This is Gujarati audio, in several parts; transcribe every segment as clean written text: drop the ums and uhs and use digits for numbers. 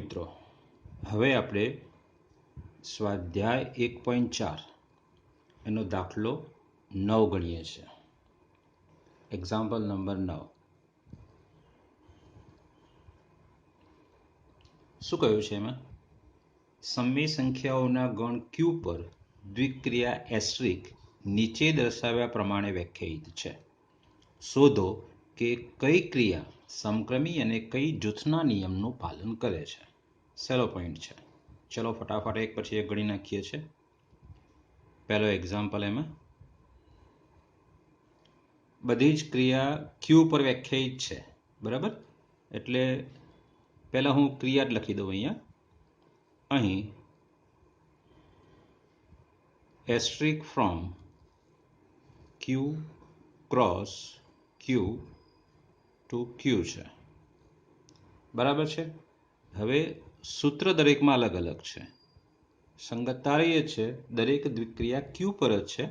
મિત્રો, હવે આપણે સ્વાધ્યાય 1.4 એનો દાખલો 9 ગણીએ છીએ. Example number 9. શું કહ્યું છે એમાં? સમય સંખ્યાઓના ગણ Q પર દ્વિક્રિયા એસ્ટરિક નીચે દર્શાવ્યા પ્રમાણે વ્યાખ્યાયિત છે. શોધો કે કઈ ક્રિયા સમક્રમી અને કઈ જૂથના નિયમનું પાલન કરે છે. સહેલો પોઈન્ટ છે. ચલો ફટાફટ એક પછી એક ગણી નાખીએ છીએ. પહેલો એક્ઝામ્પલ, એમાં બધી જ ક્રિયા Q પર વ્યાખ્યાયિત છે, બરાબર? એટલે પહેલા હું ક્રિયા જ લખી દઉં અહીંયા. અહીં asterisk from Q cross Q to Q છે, બરાબર છે. હવે સૂત્ર દરેકમાં અલગ અલગ છે. સંગતતા એ છે, દરેક દ્વિક્રિયા Q પર જ છે,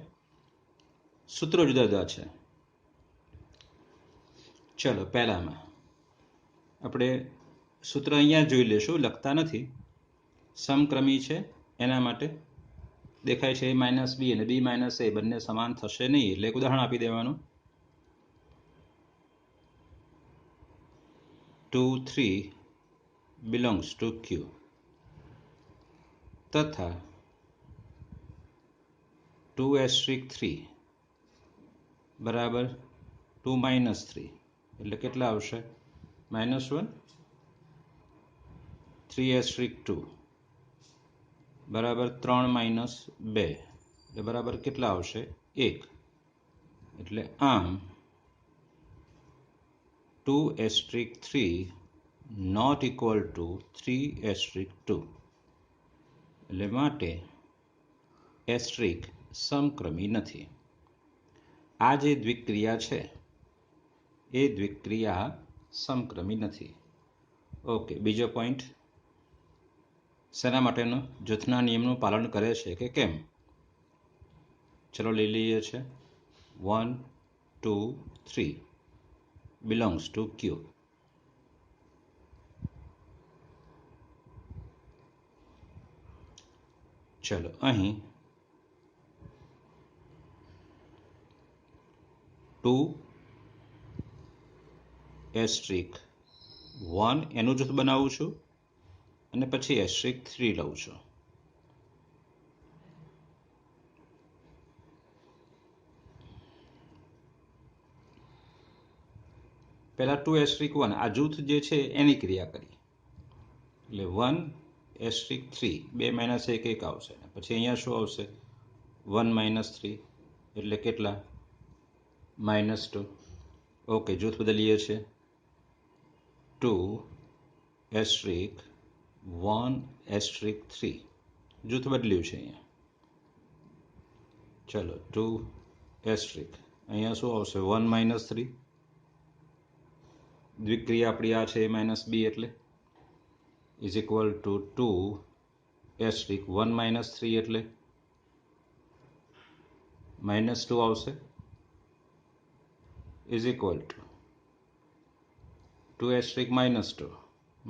સૂત્રો જુદા જુદા છે. ચલો પહેલામાં આપણે સૂત્ર અહીંયા જોઈ લેશું, લખતા નથી. સમક્રમી છે એના માટે દેખાય છે a માઇનસ બી અને બી માઇનસ એ બંને સમાન થશે નહીં, એટલે એક ઉદાહરણ આપી દેવાનું. 2, 3 belongs to Q તથા 2 3 બરાબર 2 માઇનસ 3 એટલે કેટલા આવશે? -1. 3 2 બરાબર 3 માઇનસ 2 એટલે બરાબર કેટલા આવશે? 1. એટલે આમ 2 3 નોટ ઇક્વલ ટુ 3 2 એટલે માટે એસ્ટરિક સમક્રમી નથી. આ જે દ્વિક્રિયા છે એ દ્વિક્રિયા સમક્રમી નથી. ઓકે, બીજો પોઈન્ટ, શેના માટેનો? જૂથના નિયમનું પાલન કરે છે કે કેમ? ચલો લઈ લઈએ છે. 1 2 3 belongs to Q. ચલો અહીં 2 1 એનું જૂથ બનાવું છું અને પછી 3 લઉં છું. પહેલા 2 1 આ જૂથ જે છે એની ક્રિયા કરી, એટલે 1 3 2 માઇનસ 1 1 આવશે. પછી અહીંયા શું આવશે? 1 માઇનસ 3 એટલે કેટલા? -2. ઓકે, જૂથ બદલીએ છીએ. 2 1 3 જૂથ બદલ્યું છે અહીંયા. ચલો 2 અહીંયા શું આવશે? 1 માઇનસ 3 દ્વિક્રિયા આપણી આ છે માઇનસ બી, એટલે ઇઝ ઇક્વલ ટુ 2 1 માઇનસ 3 એટલે -2 આવશે, ઇઝ ઇક્વલ ટુ 2 -2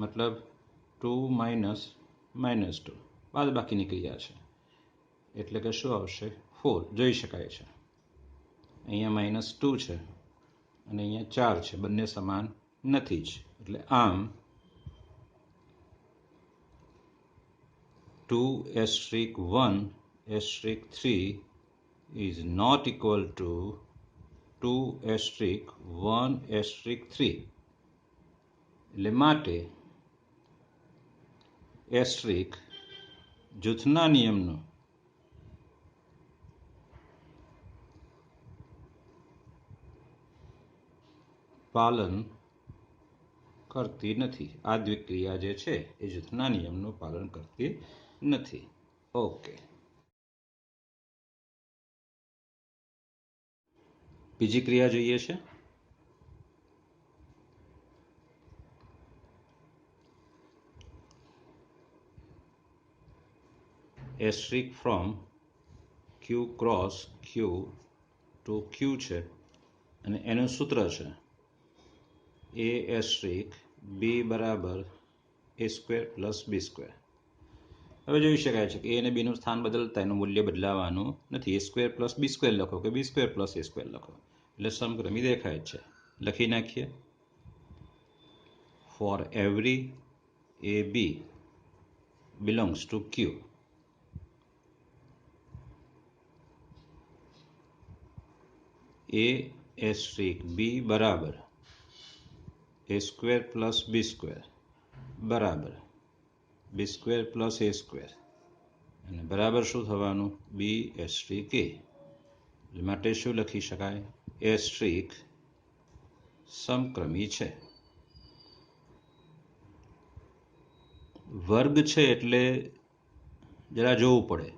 મતલબ 2 માઇનસ -2 બાદ બાકીની ક્રિયા છે, એટલે કે શું આવશે? 4. જોઈ શકાય છે અહીંયા -2 છે અને અહીંયા 4 છે, બંને સમાન નથી જ. એટલે આમ 2 1 3 is not equal to 2 1 3. એટલે માટે એસ્ટરિક જૂથના નિયમનું પાલન કરતી નથી. આ દ્વિક્રિયા જે છે એ જૂથના નિયમનું પાલન કરતી નથી. ઓકે, બીજી ક્રિયા જોઈએ છે. Asterisk from Q cross Q to Q છે અને એનું સૂત્ર છે A એસ્ટરિક B બરાબર A square plus B square. હવે જોઈ શકાય છે કે એ અને બીનું સ્થાન બદલતા એનું મૂલ્ય બદલાવાનું નથી. A square plus b square લખો કે b square plus a square લખો એટલે સમક્રમી દેખાય છે. લખી નાખીએ. For every a b belongs to Q, A asterisk b બરાબર a square plus b square બરાબર b square plus a square અને બરાબર શું થવાનું બી એસ્ટ્રિક એ. માટે શું લખી શકાય એસ્ટ્રિક સમક્રમી છે. વર્ગ છે એટલે જરા જોવું પડે.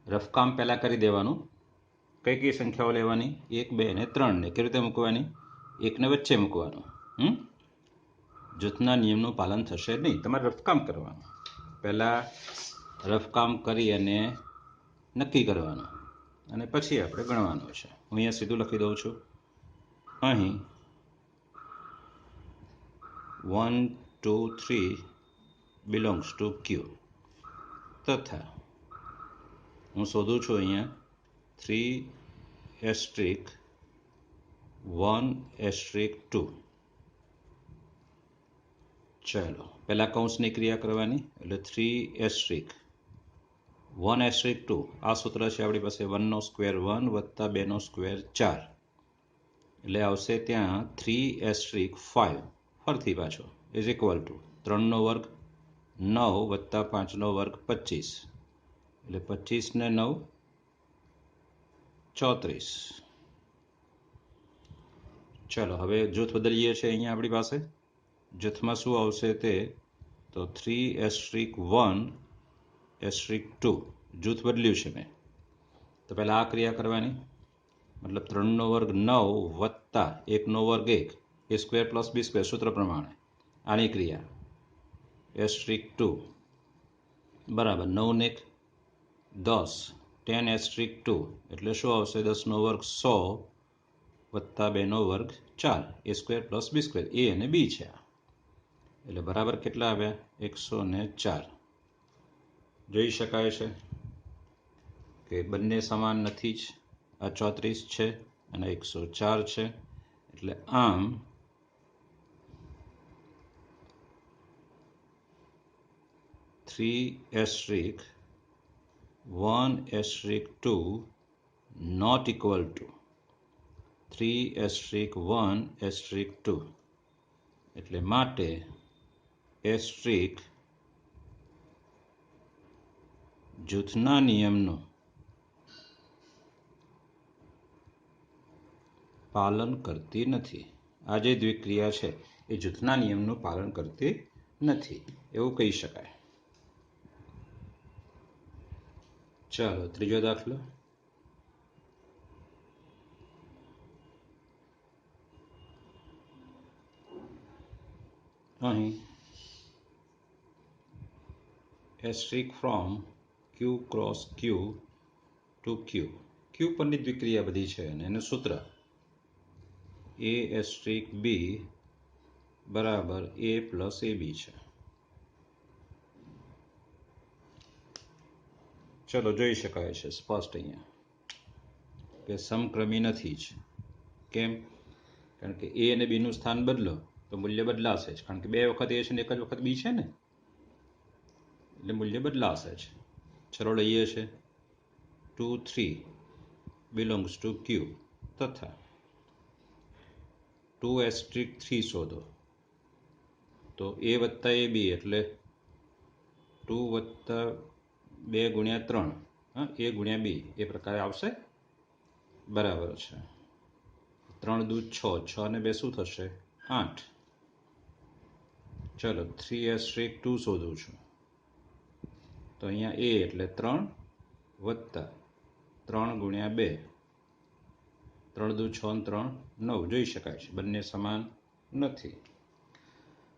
રફકામ પહેલાં કરી દેવાનું. કઈ કઈ સંખ્યાઓ લેવાની 1 2 અને 3 ને કેવી રીતે મૂકવાની એકને વચ્ચે મૂકવાનું. જૂથના નિયમનું પાલન થશે નહીં. તમારે રફકામ કરવાનું. પહેલાં રફકામ કરી અને નક્કી કરવાનું અને પછી આપણે ગણવાનું છે. હું અહીંયા સીધું લખી દઉં છું. અહીં 1 2 3 બિલોંગ્સ ટુ ક્યુ તથા હું શોધું છું અહીંયા 3 એસ્ટ્રિક 1 એસ્ટ્રિક 2. ચાલો પહેલાં કૌંસની ક્રિયા કરવાની એટલે 3 એસ્ટ્રિક 1 એસ્ટ્રિક 2. આ સૂત્ર છે આપણી પાસે 1 નો સ્ક્વેર 1 વત્તા 2 નો સ્ક્વેર 4 એટલે આવશે ત્યાં 3 એસ્ટ્રિક 5 ફરથી પાછો ઇઝ ઇક્વલ ટુ 3 નો વર્ગ 9 વત્તા 5 નો વર્ગ 25 એટલે 25 ને 9 34. ચલો હવે જૂથ બદલીએ છીએ. અહીંયા આપણી પાસે જૂથમાં શું આવશે તે તો 3 એસ્ટ્રિક 1 એસ્ટ્રિક 2 જૂથ બદલ્યું છે મેં. તો પહેલાં આ ક્રિયા કરવાની મતલબ 3 નો વર્ગ 9 વત્તા 1 નો વર્ગ 1 એ સ્ક્વેર પ્લસ બી સ્ક્વેર સૂત્ર પ્રમાણે આની ક્રિયા એસ્ટ્રિક 2 બરાબર 9 ને 10 10 એસ્ટ્રિક 2 એટલે શું આવશે 10 નો વર્ગ 100 વત્તા 2 નો વર્ગ 4 એ સ્ક્વેર પ્લસ બી સ્ક્વેર એ અને બી છે એટલે બરાબર કેટલા આવ્યા 104. જોઈ શકાય છે કે બંને સમાન નથી જ. આ 34 છે અને 104 છે એટલે આમ 3 asterisk 1 asterisk 2 not equal to 3 asterisk 1 asterisk 2 એટલે માટે એસ્ટ્રિક જૂથના નિયમનું પાલન કરતી નથી. આ જે દ્વિક્રિયા છે એ જૂથના નિયમનું પાલન કરતી નથી એવું કહી શકાય. ચાલો ત્રીજો દાખલો. અહીં asterisk from Q cross Q to Q Q પરની દ્વિક્રિયા બધી છે અને એનું સૂત્ર એ એસ્ટ્રિક બી બરાબર એ પ્લસ એ બી છે. ચલો જોઈ શકાય છે સ્પષ્ટ અહીંયા કે સમક્રમી નથી જ. કેમ? કારણ કે એ અને બીનું સ્થાન બદલો તો મૂલ્ય બદલાશે જ. કારણ કે 2 વખત એ છે ને 1 જ વખત બી છે ને એટલે મૂલ્ય બદલાશે જ. ચલો લઈએ છે 2 3 બિલોંગ્સ ટુ ક્યુ તથા 2 એસ્ટ્રિક 3 શોધો તો એ વત્તા એ બી એટલે 2 વત્તા 2 ગુણ્યા 3 એ ગુણ્યા બી એ પ્રકારે આવશે. બરાબર છે. 3 દૂ 6 6 ને 2 શું થશે 8. ચલો 3 એસ્ટ્રિક 2 શોધું છું તો અહીંયા એ એટલે 3 વત્તા 3 ગુણ્યા 2 3 દૂ 6 3 9 જોઈ શકાય છે બંને સમાન નથી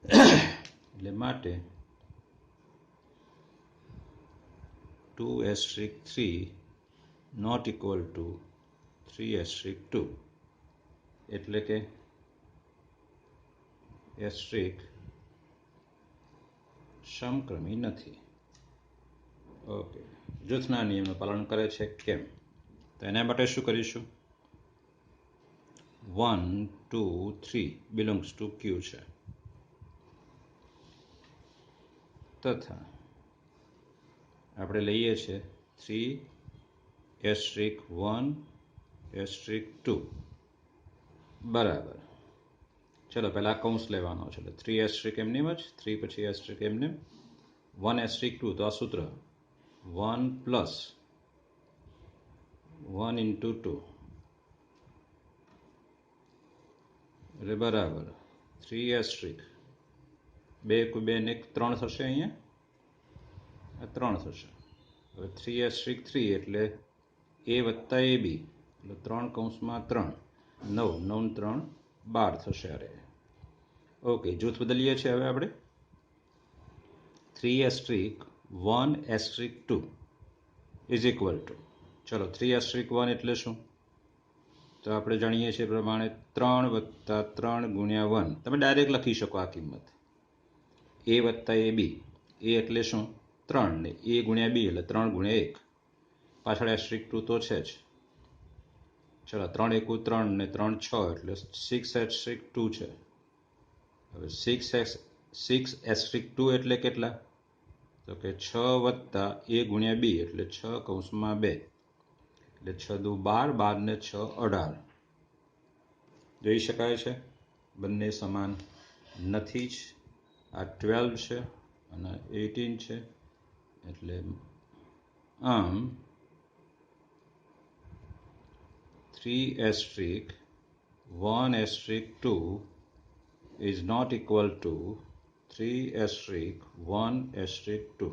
એટલે માટે 2 asterisk 3 not equal to 3 asterisk 2 એટલે કે એસ્ટ્રિક સમક્રમી નથી. ઓકે, જૂથના નિયમનું પાલન કરે છે કેમ? તો એના માટે શું કરીશું? 1, 2, 3 બિલોંગ્સ ટુ ક્યુ છે, તથા આપણે લઈએ છીએ 3*1*2 બરાબર. ચલો પહેલા કૌંસ લેવાનો છે, એટલે 3* એમનેમ જ, 3 પછી એમનેમ, 1*2 તો આ સૂત્ર 1 + 1 × 2 એટલે બરાબર 3*, 2 × 2 ને 3 થશે, અહીંયા 3 થશે. હવે 3*3 એટલે a + ab એટલે 3 કૌંસમાં 3, 9, 9 × 3 12 થશે. અરે ઓકે, જૂથ બદલીએ છીએ હવે આપણે. 3*1*2 ઇઝ ઇક્વલ ટુ, ચલો 3*1 એટલે શું? તો આપણે જાણીએ છીએ પ્રમાણે 3 + 3 × 1. તમે ડાયરેક્ટ લખી શકો આ કિંમત, a + ab. a એટલે શું? 3 ને a × b એટલે 3 × 1. પાછળ *2 તો છે જ. ચલો 3 × 1 3 ને 3 6 એટલે 6*2 છે. હવે 6*2 એટલે કેટલા? તો કે 6 + a × b એટલે 6 કૌંસમાં 2 એટલે 6 દુ 12, 12 ને 6 18. જોઈ શકાય છે બંને સમાન નથી જ. આ 12 છે અને 18 છે, એટલે આમ 3*1*2 is not equal to 3*1*2.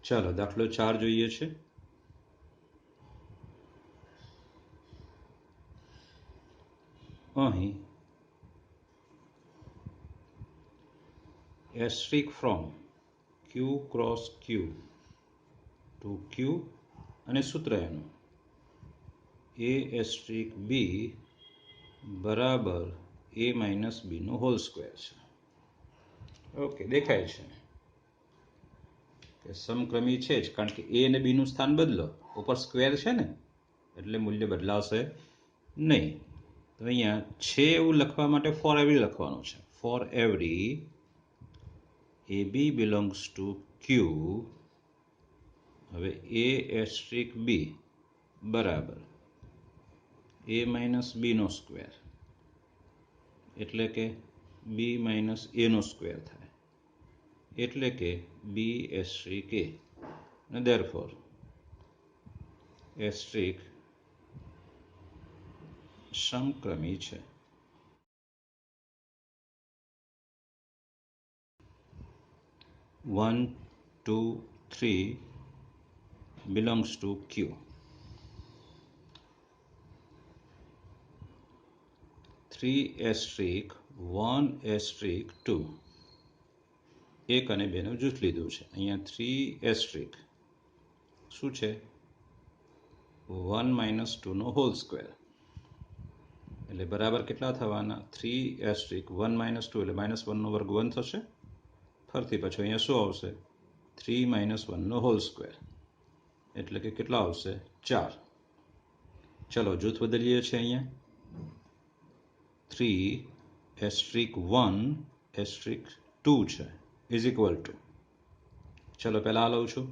ચાલો દાખલો 4 જોઈએ છે. અહીં from q cross q to q અને સૂત્ર એનું a*b બરાબર a - b નો હોલ સ્ક્વેર છે. ઓકે, દેખાય છે કે સમક્રમી છે જ, કારણ કે a અને b નું સ્થાન બદલો, ઉપર સ્ક્વેર છે ને એટલે મૂલ્ય બદલાશે નહીં. તો અહીંયા છે એવું લખવા માટે ફોર એવરી લખવાનું છે. For every ab belongs to q, હવે a*b બરાબર a - b નો સ્ક્વેર એટલે કે b - a નો સ્ક્વેર થાય, એટલે કે b*k. અને therefore સમક્રમી છે. One, 2, 3 belongs to Q. 3*1*2 એક અને બેનું જૂથ લીધું છે. અહીંયા 3* શું છે? 1 - 2 નો હોલ સ્ક્વેર એટલે બરાબર કેટલા થવાના? 3*1 - 2 એટલે -1 નો વર્ગ 1 થશે. ફરતી પછી અહીંયા શું આવશે? 3 - 1 નો હોલ સ્ક્વેર એટલે કે કેટલા આવશે? 4. ચલો જૂથ બદલીએ છીએ. અહીંયા 3*1*2 છે ઇઝ ઇક્વલ ટુ, ચલો પહેલા લઉં છું,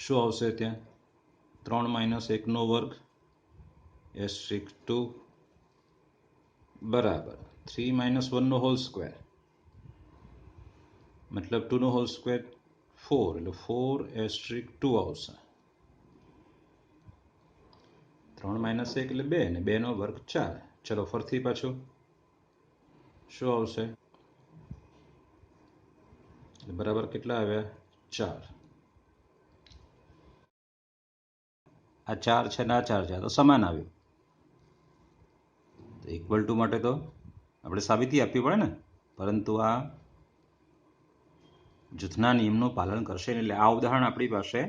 શું આવશે ત્યાં? 3 - 1 નો વર્ગ *2 બરાબર 3 - 1 નો હોલ સ્ક્વેર મતલબ 2 નો હોલ સ્ક્વેર 4 એટલે 4*2 આવશે. 3 - 1 એટલે 2 ને 2 નો વર્ગ 4. ચલો ફરતી પાછું શું આવશે? બરાબર કેટલા આવ્યા? 4. આ 4 છે ને આ 4 છે, તો સમાન આવ્યું. ઇક્વલ ટુ માટે તો આપણે સાબિતી આપવી પડે ને, પરંતુ આ જૂથના નિયમનું પાલન કરશે એટલે આ ઉદાહરણ આપણી પાસે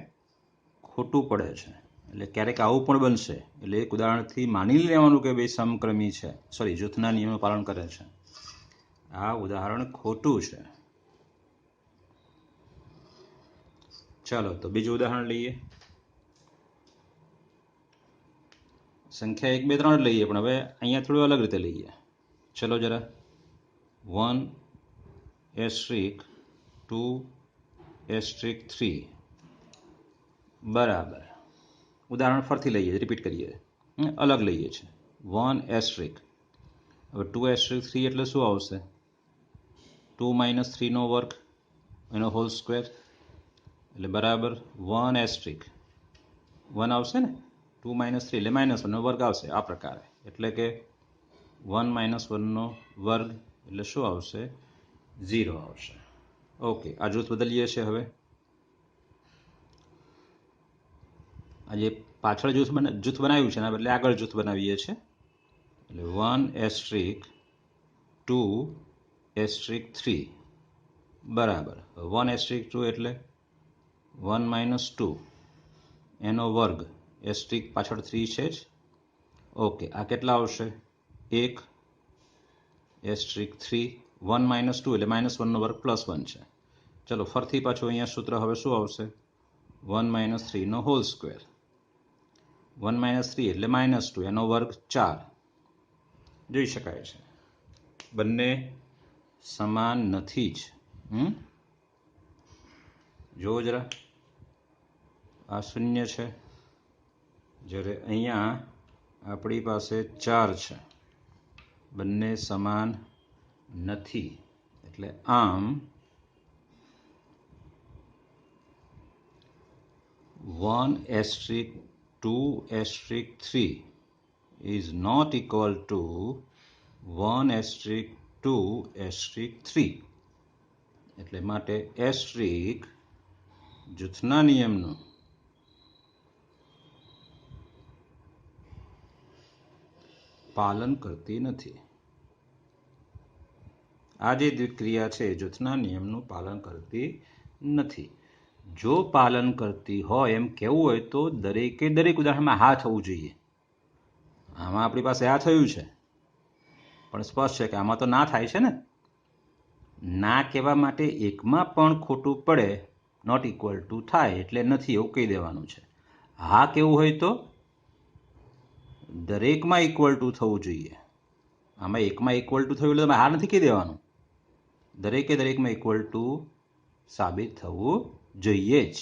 ખોટું પડે છે. એટલે ક્યારેક આવું પણ બનશે, એટલે એક ઉદાહરણથી માની લેવાનું કે બે સમક્રમી છે, સોરી જૂથના નિયમનું પાલન કરે છે. આ ઉદાહરણ ખોટું છે. ચાલો તો બીજું ઉદાહરણ લઈએ. સંખ્યા 1 2 3 લઈએ, પણ હવે અહીંયા થોડું અલગ રીતે લઈએ. ચલો જરા 1*2*3 બરાબર. ઉદાહરણ ફરીથી લઈએ, રિપીટ કરીએ, અલગ લઈએ છીએ. 1*, હવે 2*3 એટલે શું આવશે? 2 - 3 નો વર્ગ એનો હોલ સ્ક્વેર, એટલે બરાબર 1*, 1 આવશે ને, 2 - 3 એટલે -1 નો વર્ગ આવશે આ પ્રકારે. એટલે કે 1 - 1 નો વર્ગ એટલે શું આવશે? 0 આવશે. ઓકે, આ જૂથ બદલીએ છીએ. હવે આ જે પાછળ જૂથ બનાવ્યું છે એના બદલે આગળ જૂથ બનાવીએ છીએ. એટલે 1*2*3 બરાબર. 1*2 એટલે 1 - 2 એનો વર્ગ, એસ્ટ્રિક પાછળ 3 છે જ. ઓકે, આ કેટલા આવશે? 1*3. 1 - 2 એટલે -1 નો વર્ગ +1 છે. ચલો ફરીથી પાછું અહીંયા સૂત્ર હવે શું આવશે? 1 - 3 નો હોલ સ્ક્વેર. 1 - 3 એટલે -2 એનો વર્ગ 4. જોઈ શકાય છે બંને સમાન નથી જ. જો જરા, આ 0 છે, જ્યારે અહીંયા આપણી પાસે 4 છે. બંને સમાન નથી. એટલે આમ 1*2*3 is not equal to 1*2*3. એટલે માટે એસ્ટ્રિક જૂથના નિયમનું પાલન કરતી નથી. આ જે દ્વિક્રિયા છે જૂથના નિયમનું પાલન કરતી નથી. જો પાલન કરતી હોય એમ કહેવું હોય તો દરેકે દરેક ઉદાહરણમાં હા થવું જોઈએ. આમાં આપણી પાસે આ થયું છે, પણ સ્પષ્ટ છે કે આમાં તો ના થાય છે ને. ના કહેવા માટે એકમાં પણ ખોટું પડે, નોટ ઇક્વલ ટુ થાય એટલે નથી એવું કહી દેવાનું છે. હા કેવું હોય તો દરેકમાં ઇક્વલ ટુ થવું જોઈએ. આમાં એકમાં ઇક્વલ ટુ થયું એટલે તમે હા નથી કહી દેવાનું. દરેકે દરેકમાં ઇક્વલ ટુ સાબિત થવું જોઈએ જ.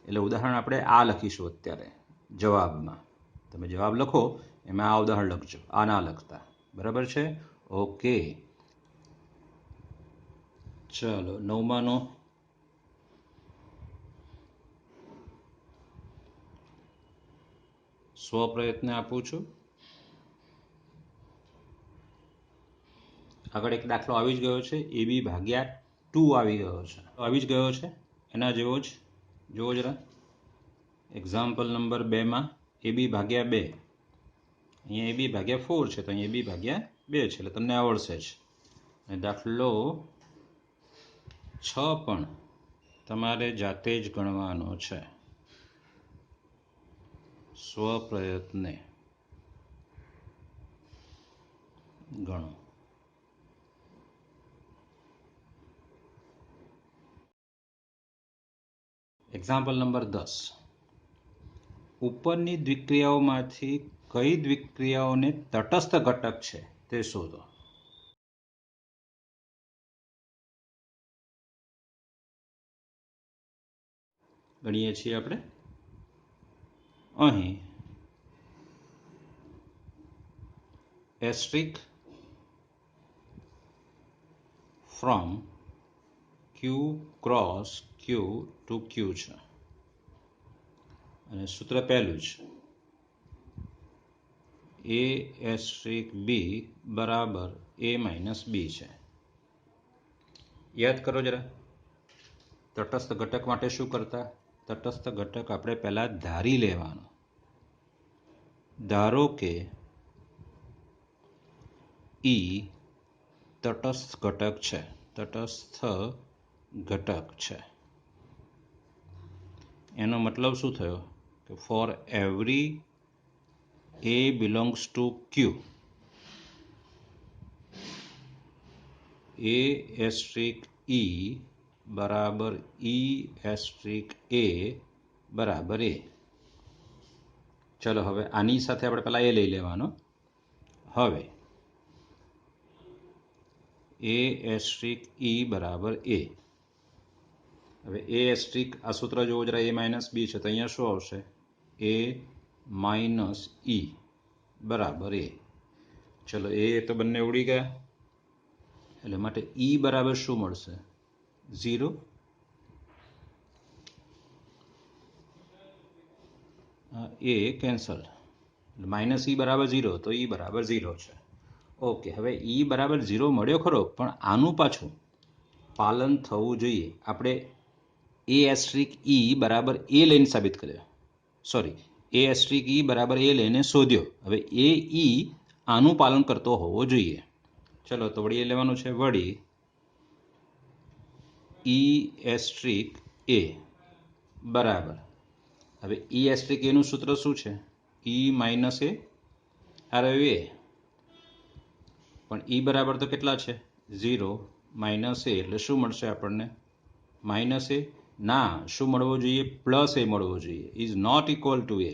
એટલે ઉદાહરણ આપણે આ લખીશું અત્યારે જવાબમાં. તમે જવાબ લખો એમાં આ ઉદાહરણ લખજો, આ ના લખતા. બરાબર છે? ઓકે, ચલો 9માનો સ્વપ્રયત્ન આપું છું. આગળ એક દાખલો આવી જ ગયો છે, AB/2 આવી ગયો છે. એના જેવો જ જુઓ જરા. એક્ઝામ્પલ નંબર 2માં AB/2, અહીંયા AB/4 છે, તો અહીંયા AB/2 છે, એટલે તમને આવડશે જ. અને દાખલો 6 પણ તમારે જાતે જ ગણવાનો છે. સ્વપ્રયત્ને ગણો. Example number 10. ઉપરની દ્વિક્રિયાઓમાંથી કઈ દ્વિક્રિયાઓને તટસ્થ ઘટક છે તે શોધો. ગણીએ છીએ આપણે. અહીં asterisk from Q cross Q to Q છે, અને સૂત્ર પહેલું જ A*B બરાબર A - B છે. યાદ કરો જરા, તટસ્થ ઘટક માટે શું કરતા? તટસ્થ ઘટક આપણે પહેલા ધારી લેવાનો. ધારો કે E તટસ્થ ઘટક છે. એનો મતલબ શું થયો? For every A belongs to Q, A asterisk E બરાબર E asterisk A બરાબર A. ચલો હવે આની સાથે આપણે પહેલા એ લઈ લેવાનો. હવે A asterisk E બરાબર A. હવે A asterisk આ સૂત્ર જોવો જરા A માઇનસ B છે તો અહીંયા શું આવશે? A માઇનસ E બરાબર A. ચલો એ તો બંને ઉડી ગયા, એટલે માટે E બરાબર શું મળશે? 0. એ કેન્સલ, માઇનસ E બરાબર 0 તો E બરાબર 0 છે. ઓકે, હવે E બરાબર 0 મળ્યો ખરો, પણ આનું પાછું પાલન થવું જોઈએ. આપણે A એસ્ટ્રિક E બરાબર A લઈને સાબિત કર્યો, સોરી A એસ્ટ્રિક E બરાબર A લઈને શોધ્યો. હવે એ E આનું પાલન કરતો હોવો જોઈએ. ચલો તો વળી એ લેવાનું છે, વળી E એસ્ટ્રિક A બરાબર, હવે E એસ્ટ્રિક એનું સૂત્ર શું છે? E માઇનસ A આ રહ્યું A, પણ E બરાબર તો કેટલા છે? 0 માઇનસ A, એટલે શું મળશે આપણને? માઇનસ A ના, શું મળવું જોઈએ? પ્લસ A મળવું જોઈએ. Is not equal to A,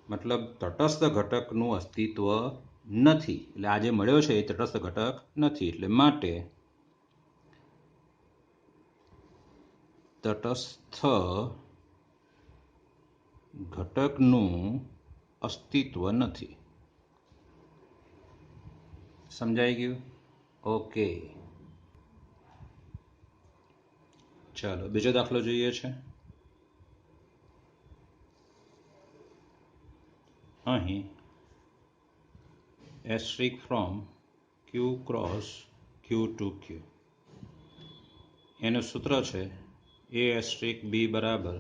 મતલબ તટસ્થ ઘટકનું અસ્તિત્વ નથી. એટલે આ જે મળ્યો છે એ તટસ્થ ઘટક નથી, એટલે માટે તટસ્થ ઘટકનું અસ્તિત્વ નથી. સમજાઈ ગયું? ઓકે, ચાલો બીજો દાખલો જોઈએ છે. અહીં asterisk from Q cross Q to Q એનું સૂત્ર છે A એસ્ટ્રિક B બરાબર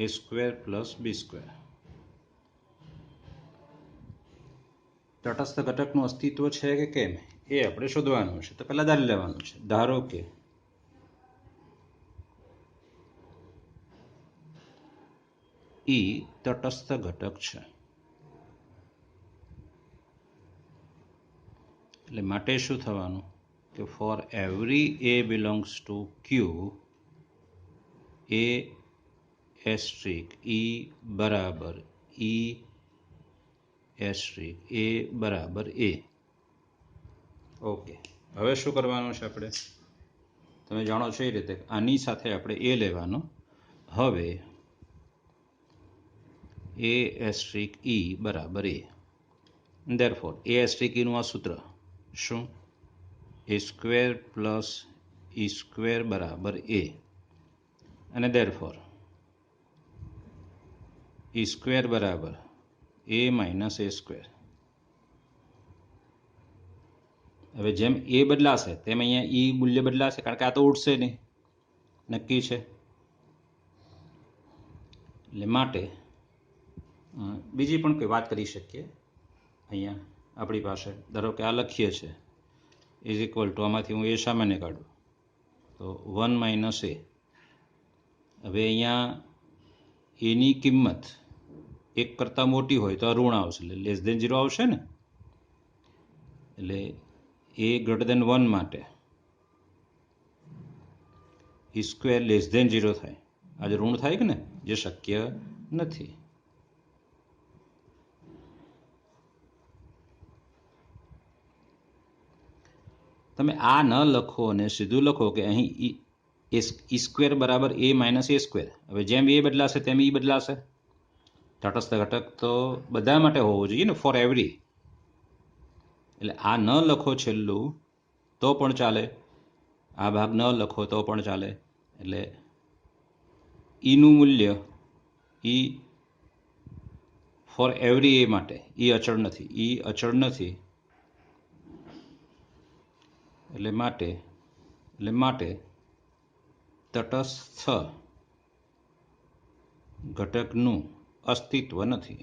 A square plus B square. તટસ્થ ઘટકનું અસ્તિત્વ છે કે કેમ એ આપણે શોધવાનું છે. તો પહેલા ધારી લેવાનું છે, ધારો કે E તટસ્થ ઘટક છે, એટલે માટે શું થવાનું કે for every A belongs to Q, A asterisk E બરાબર E એસ્ટ્રિક A બરાબર A. ઓકે, હવે શું કરવાનું છે આપણે? તમે જાણો છો એ રીતે આની સાથે આપણે A લેવાનો. હવે A એસ્ટ્રિક E બરાબર A. Therefore A asterisk E નું આ સૂત્ર શું? A square plus E square બરાબર A, અને therefore E સ્ક્વેર બરાબર A માઇનસ A સ્ક્વેર. હવે જેમ A બદલાશે તેમ અહીંયા E મૂલ્ય બદલાશે, કારણ કે આ તો ઉડશે નહીં, નક્કી છે. એટલે માટે બીજી પણ કોઈ વાત કરી શકીએ. અહીંયા આપણી પાસે ધારો કે આ લખીએ છે ઇઝ ઇક્વલ ટુ, આમાંથી હું એ સામાન્ય કાઢું તો 1 માઇનસ A. હવે અહીંયા એની કિંમત 1 કરતાં મોટી હોય તો આ ઋણ આવશે, એટલે લેસ દેન 0 આવશે ને. એટલે A ગ્રેટર દેન 1 માટે E સ્ક્વેર લેસ દેન 0 થાય. આજે ઋણ થાય કે ને, જે શક્ય નથી. તમે આ ન લખો અને સીધું લખો કે અહીં E સ્ક્વેર બરાબર A માઇનસ A સ્ક્વેર. હવે જેમ A બદલાશે તેમ E બદલાશે. તટસ્થ ઘટક તો બધા માટે હોવો જોઈએ ને, ફોર એવરી. એટલે આ ન લખો છેલ્લું તો પણ ચાલે, આ ભાગ ન લખો તો પણ ચાલે. એટલે ઈનું મૂલ્ય E ફોર એવરી A માટે E અચળ નથી, E અચળ નથી. એટલે માટે તટસ્થ ઘટકનું અસ્તિત્વ નથી.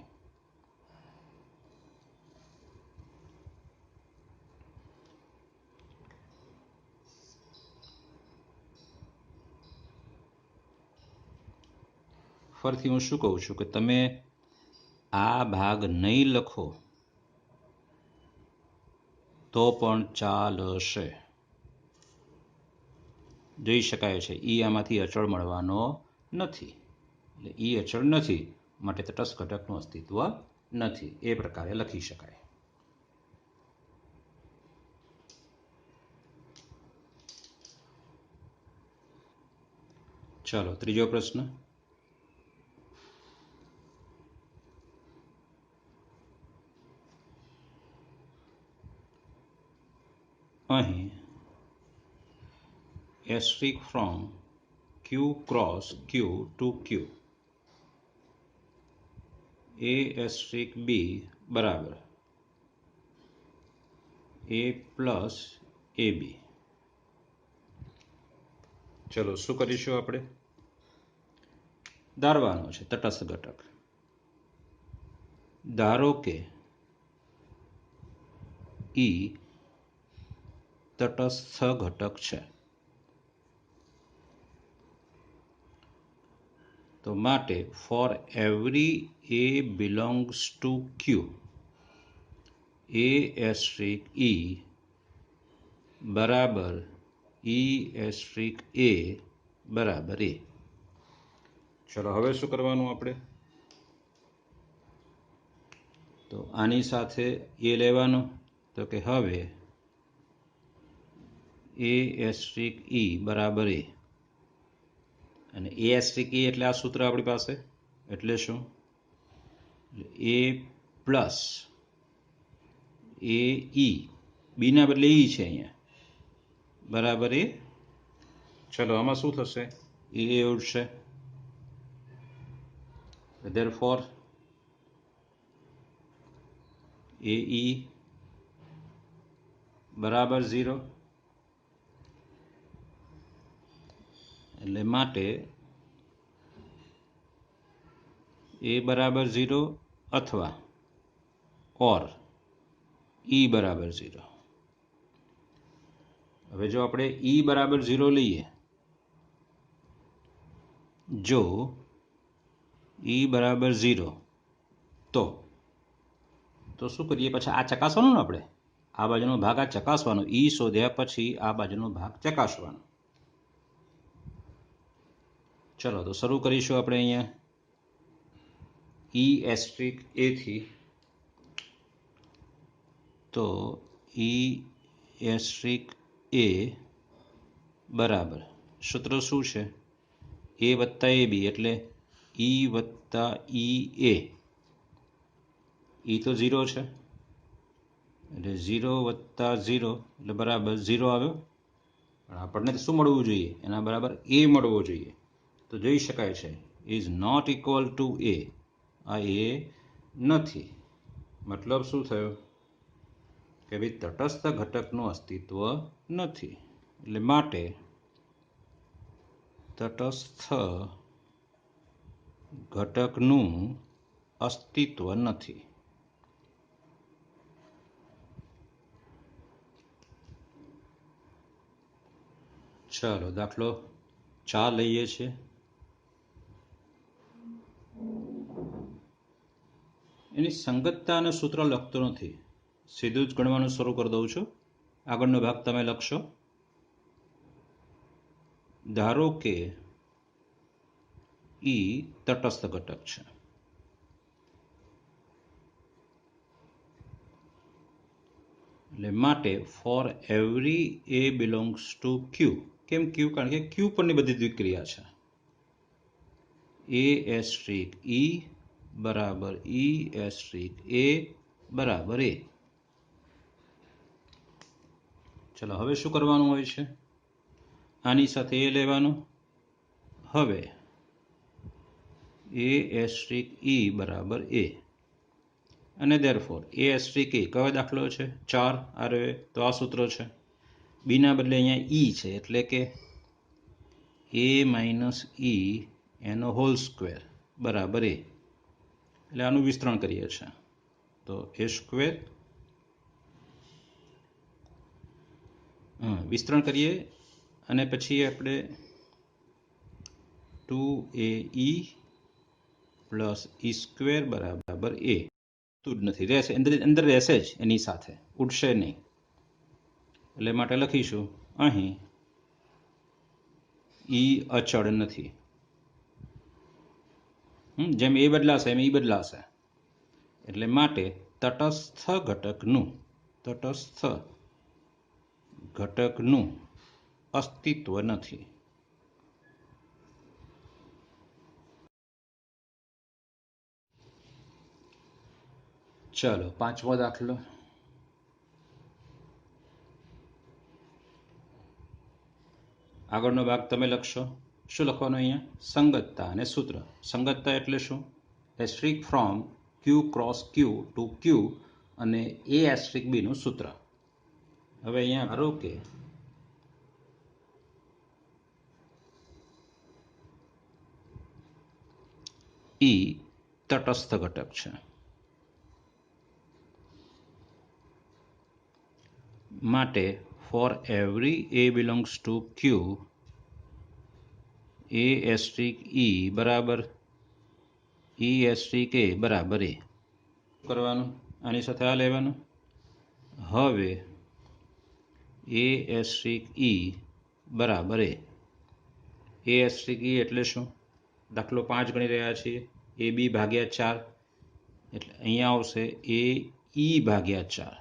ફરીથી હું શું કહું છું કે તમે આ ભાગ નહીં લખો તો પણ ચાલશે. જોઈ શકાય છે ઈ આમાંથી અચળ મળવાનો નથી, એટલે ઈ અચળ નથી માટે તટસ્થ ઘટકનું અસ્તિત્વ નથી. એ પ્રકારે લખી શકાય. ચાલો ત્રીજો પ્રશ્ન. અહીં asterisk from q cross q to q a asterisk b બરાબર a પ્લસ ab. ચલો શું કરીશું આપણે? ધારવાનો છે તટસ્થ ઘટક. ધારો કે ઈ તટસ્થ ઘટક છે તો માટે for every a belongs to q a asterisk e બરાબર e asterisk a બરાબર a. ચલો હવે શું કરવાનું આપણે? તો આની સાથે એ લેવાનું તો કે હવે a asterisk e બરાબર a, અને a asterisk e એટલે આ સૂત્ર આપણી પાસે, એટલે શું? a પ્લસ a e, બીના બદલે ઈ છે અહીંયા, બરાબર એ. ચલો આમાં શું થશે? એ ઉડશે, therefore AE બરાબર 0, એટલે માટે A બરાબર 0 અથવા ઓર E બરાબર 0. હવે જો આપણે E બરાબર 0 લઈએ, જો E બરાબર 0 તો શું કરીએ? પછી આ ચકાસવાનું ને આપણે, આ બાજુનો ભાગ આ ચકાસવાનો. E શોધ્યા પછી આ બાજુનો ભાગ ચકાસવાનો. ચલો તો શરૂ કરીશું આપણે અહીંયા E asterisk a થી. તો E asterisk a બરાબર સૂત્ર શું છે? a વત્તા ab એટલે E વત્તા ea. E તો 0 છે એટલે 0 વત્તા 0 એટલે બરાબર 0 આવ્યો. પણ આપણને શું મળવું જોઈએ? એના બરાબર a મળવો જોઈએ. તો જોઈ શકાય છે is not equal to a. આ a નથી. મતલબ શું થયો? કે ભાઈ તટસ્થ ઘટકનું અસ્તિત્વ નથી, એટલે માટે તટસ્થ ઘટકનું અસ્તિત્વ નથી. ચાલો દાખલો 4 લઈએ છીએ. એની સંગતતાનું સૂત્ર લખતો નથી, સીધું જ ગણવાનું શરૂ કરી દઉં છું. આગળનો ભાગ તમે લખશો. ધારો કે ઈ તટસ્થ ઘટક છે, એટલે માટે for every a belongs to q. કેમ q? કારણ કે q પરની બધી દ્વિક્રિયા છે. a asterisk e બરાબર e asterisk a બરાબર a. ચલો હવે શું કરવાનું હોય છે? આની સાથે એ લેવાનું. હવે a asterisk e બરાબર a, અને therefore a asterisk e કયો દાખલો છે? 4. આરે તો આ સૂત્ર છે. બીના બદલે અહીંયા e છે એટલે કે a માઇનસ e એનો હોલ સ્ક્વેર બરાબર a. એટલે આનું વિસ્તરણ કરીએ છીએ તો a સ્ક્વેર, વિસ્તરણ કરીએ અને પછી આપણે 2ae પ્લસ ઈ સ્ક્વેર બરાબર એ તું જ નથી રહેશે, અંદર રહેશે જ, એની સાથે ઉડશે નહીં. એટલે માટે લખીશું અહીં ઈ અચળ નથી. જેમ એ બદલાશે એમ ઈ બદલાશે. એટલે માટે તટસ્થ ઘટકનું અસ્તિત્વ નથી. ચલો 5મો દાખલો. આગળનો ભાગ તમે લખશો. શું લખવાનું અહીંયા? સંગતતા અને સૂત્ર. સંગતતા એટલે શું? Asterisk from Q cross Q to Q અને એ એસ્ટ્રિક બી નું સૂત્ર. હવે અહીંયા ધારો કે ઈ તટસ્થ ઘટક છે, માટે for every A belongs to Q A asterisk E બરાબર ઈ એસ્ટ્રિક એ બરાબર એ કરવાનું, આની સાથે આ લેવાનું. હવે એ એસ્ટ્રિક ઈ બરાબર એ એસ્ટ્રિક ઈ એટલે શું? દાખલો 5 ગણી રહ્યા છીએ, એ બી ભાગ્યા 4, એટલે અહીંયા આવશે એ ઈ ભાગ્યા 4.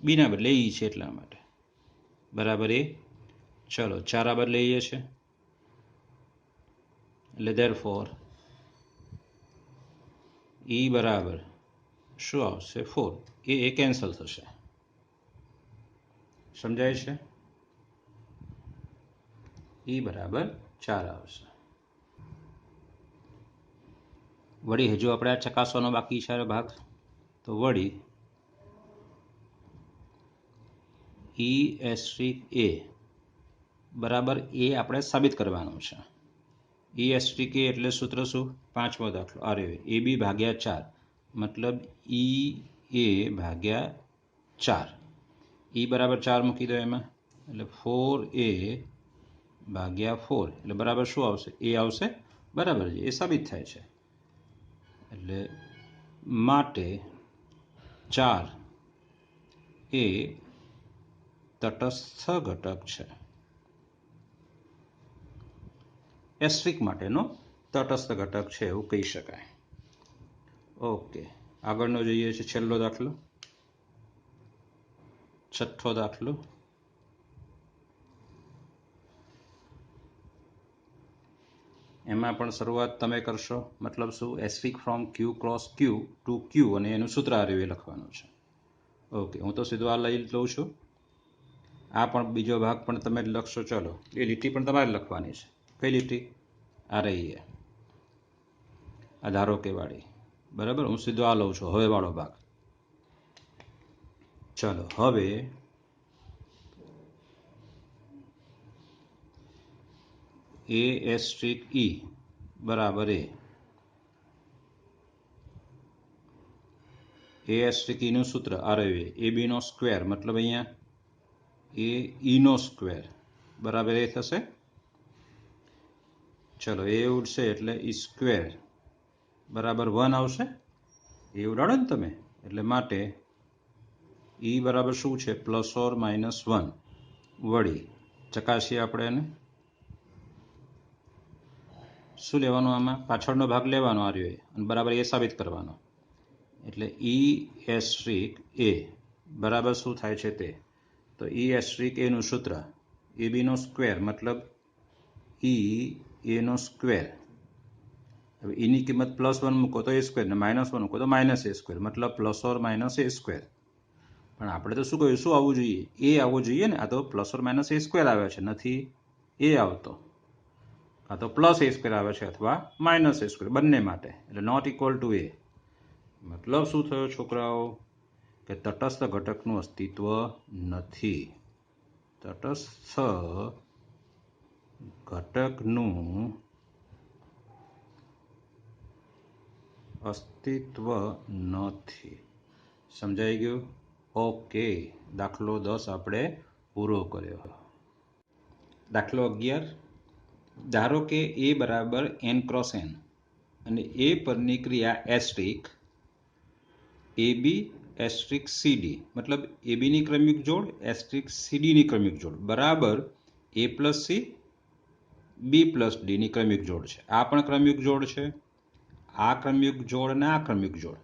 બીના બદલે ઈ છે એટલા માટે બરાબર એ. ચલો 4 આ બદલે લઈએ છે, એટલે ધેરફોર ઈ બરાબર શું આવશે? 4. એ કેન્સલ થશે. સમજાય છે? ઈ બરાબર 4 આવશે. વળી હજુ આપણે આ ચકાસવાનો બાકી છે ભાગ. તો વળી ઈ એસ્ટ્રિક એ બરાબર એ આપણે સાબિત કરવાનું છે. ઈ એસ્ટ્રિક એ એટલે સૂત્ર શું? 5મો દાખલો આ રહ્યો, એ બી ભાગ્યા 4, મતલબ ઈ એ ભાગ્યા 4. ઈ બરાબર 4 મૂકી દો એમાં, એટલે 4a ભાગ્યા 4, એટલે બરાબર શું આવશે? એ આવશે. બરાબર છે, એ સાબિત થાય છે. એટલે માટે 4 એ તટસ્થ ઘટક છે. એસ્ટ્રિક માટેનો તટસ્થ ઘટક છે એવું કહી શકાય. ઓકે, આગળનો જોઈએ છે છેલ્લો દાખલો, 6થો દાખલો. એમાં પણ શરૂઆત તમે કરશો. મતલબ શું? Asterisk from Q cross Q to Q અને એનું સૂત્ર આ રહ્યું એ લખવાનું છે. ઓકે, હું તો સીધું આ લઈ લઉં છું. આ પણ બીજો ભાગ પણ તમે લખશો. ચલો, એ લીટી પણ તમારે લખવાની છે. કઈ લીટી? આ રહી આ ધારો કે વાળી. બરાબર, હું સીધો આ લઉં છું હવે વાળો ભાગ. ચલો, હવે એ એસ્ટ્રિક ઈ બરાબર એ એસ્ટ્રિક ઈ નું સૂત્ર આ રહ્યું એ બી નો સ્ક્વેર, મતલબ અહીંયા એ ઈ નો સ્ક્વેર બરાબર એ થશે. ચલો, એ ઉડશે એટલે ઈ સ્ક્વેર બરાબર 1 આવશે. એ ઉડાડો ને તમે, એટલે માટે ઈ બરાબર શું છે? +or -1. વળી ચકાસીએ આપણે એને. શું લેવાનું? આમાં પાછળનો ભાગ લેવાનો આ રહ્યો અને બરાબર એ સાબિત કરવાનો. એટલે ઈ એસ્ટ્રિક એ બરાબર શું થાય છે તે? તો ઈ એસ્ટ્રિક એ નું સૂત્ર એ બી નો સ્ક્વેર, મતલબ ઈ એ નો સ્ક્વેર. હવે એની કિંમત +1 મૂકો તો એ સ્ક્વેર ને -1 મૂકો તો -a સ્ક્વેર, મતલબ +or - a સ્ક્વેર. પણ આપણે તો શું કહ્યું? શું આવવું જોઈએ? એ આવવું જોઈએ ને. આ તો +or - a સ્ક્વેર આવે છે, નથી એ આવતો. આ તો +a સ્ક્વેર આવે છે અથવા -a સ્ક્વેર, બંને માટે. એટલે નોટ ઇક્વલ ટુ એ. મતલબ શું થયો છોકરાઓ? કે તટસ્થ ઘટકનું અસ્તિત્વ નથી. તટસ્થ ઘટકનું અસ્તિત્વ નથી. સમજાઈ ગયું? ઓકે, દાખલો 10 આપણે પૂરો કર્યો. દાખલો 11. ધારો કે a બરાબર n × n અને એ પરની ક્રિયા એસ્ટ્રિક AB એસ્ટ્રિક CD મતલબ AB ની ક્રમિક જોડ એસ્ટ્રિક CD ની ક્રમિક જોડ બરાબર A plus C B plus D ની ક્રમિક જોડ છે. આ પણ ક્રમિક જોડ છે, આ ક્રમિક જોડ અને આ ક્રમિક જોડ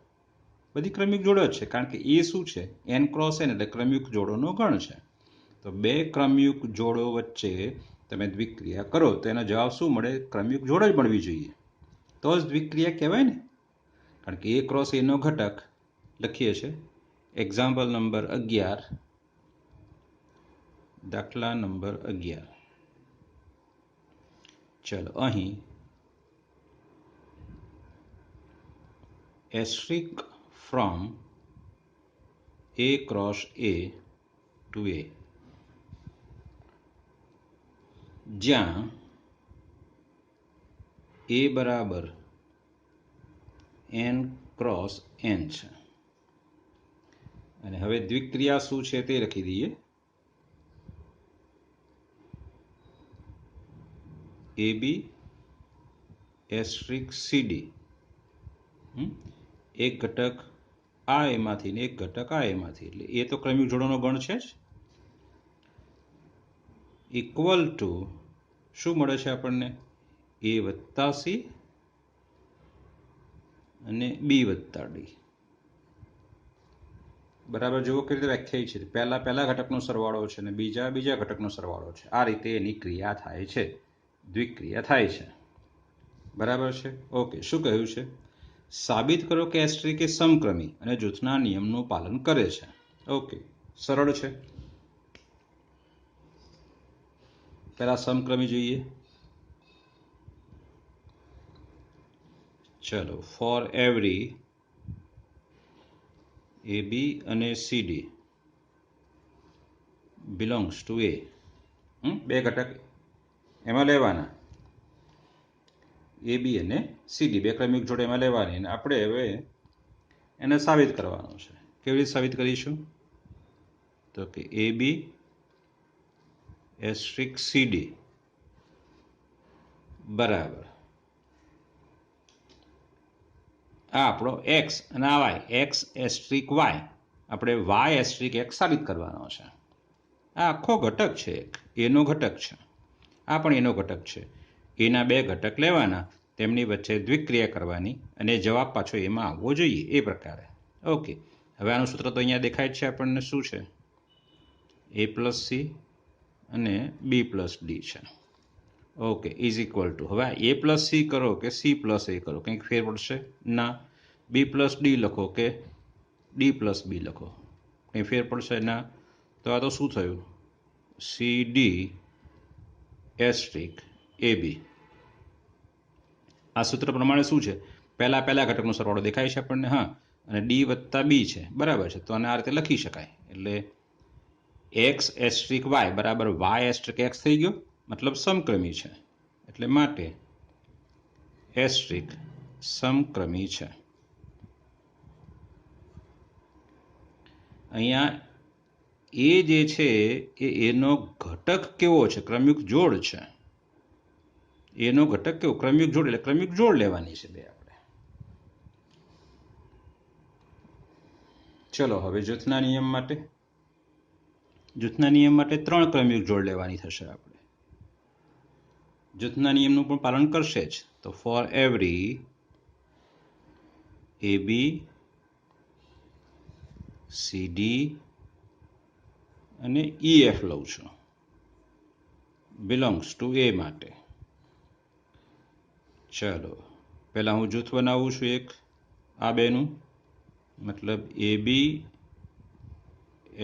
બધી ક્રમિક જોડ જ છે, કારણ કે એ શું છે n ક્રોસ n એટલે ક્રમિક જોડોનો ગણ છે. તો બે ક્રમિક જોડો વચ્ચે તમે દ્વિક્રિયા કરો તો એનો જવાબ શું મળે? ક્રમિક જોડ જ મળવી જોઈએ, તો જ દ્વિક્રિયા કહેવાય ને. કારણ કે એ ક્રોસ એનો ઘટક લખીએ છીએ. એક્ઝામ્પલ નંબર 11, દાખલા નંબર 11. ચલો, અહીં asterisk from A cross A to A, જ્યાં A બરાબર n ક્રોસ n છે. અને હવે દ્વિક્રિયા શું છે તે લખી દઈએ. AB એસ્ટ્રિક CD, એક ઘટક આ એમાંથી ને એક ઘટક આ એમાંથી, એટલે એ તો ક્રમિક જોડોનો ગણ છે જ. ઇક્વલ ટુ શું મળે છે આપણને? A વત્તા C અને B વત્તા D. બરાબર, જુઓ કેવી રીતે વ્યાખ્યાયિત છે. પહેલા ઘટકનો સરવાળો છે અને બીજા ઘટકનો સરવાળો છે. આ રીતે એની ક્રિયા થાય છે, દ્વિક્રિયા થાય છે. બરાબર છે. ઓકે, શું કહ્યું છે? સાબિત કરો કે એસ્ટ્રિક એ સમક્રમી અને જૂથના નિયમનું પાલન કરે છે. ઓકે, સરળ છે. પહેલા સમક્રમી જોઈએ. ચલો, ફોર એવરી AB અને CD બિલોંગ્સ ટુ A, બે ઘટક એમાં લેવાના, AB અને CD બે ક્રમિક જોડ એમાં લેવાની, અને આપણે હવે એને સાબિત કરવાનું છે. કેવી રીતે સાબિત કરીશું? તો કે AB એસ્ટ્રિક CD બરાબર આ આપણો x અને આ y, x એસ્ટ્રિક y, આપણે y એસ્ટ્રિક x સાબિત કરવાનો છે. આ આખો ઘટક છે, એનો ઘટક છે, આ પણ એનો ઘટક છે. એના બે ઘટક લેવાના, તેમની વચ્ચે દ્વિક્રિયા કરવાની અને જવાબ પાછો એમાં આવવો જોઈએ એ પ્રકારે. ઓકે, હવે આનું સૂત્ર તો અહીંયા દેખાય જ છે આપણને. શું છે? A પ્લસ C અને B પ્લસ D છે. ઓકે, ઇઝ ઇક્વલ ટુ, હવે A પ્લસ C કરો કે C પ્લસ A કરો, કંઈક ફેર પડશે? ના. B પ્લસ D લખો કે D પ્લસ B લખો, કંઈ ફેર પડશે? ના. તો આ તો શું થયું? CD asterisk AB. આ સૂત્ર પ્રમાણે શું છે? પહેલા ઘટકનો સરવાળો દેખાય છે આપણને, હા, અને D વત્તા B છે, બરાબર છે. તો આને આ રીતે લખી શકાય, એટલે x એસ્ટ્રિક y બરાબર y એસ્ટ્રિક x થઈ ગયો, મતલબ સમક્રમી છે, એટલે માટે એસ્ટ્રિક સમક્રમી છે. અહીંયા એ જે છે એનો ઘટક કેવો છે? ક્રમિક જોડ છે. એનો ઘટક કેવો? ક્રમિક જોડ, એટલે ક્રમિક જોડ લેવાની છે બે આપણે. ચલો, હવે જૂથના નિયમ માટે. જૂથના નિયમ માટે 3 ક્રમિક જોડ લેવાની થશે આપણે. જૂથના નિયમનું પણ પાલન કરશે જ. તો ફોર એવરી AB CD અને EF લઉં છું, બિલોંગ્સ ટુ A માટે. ચલો, પહેલા હું જૂથ બનાવું છું એક આ બેનું, મતલબ AB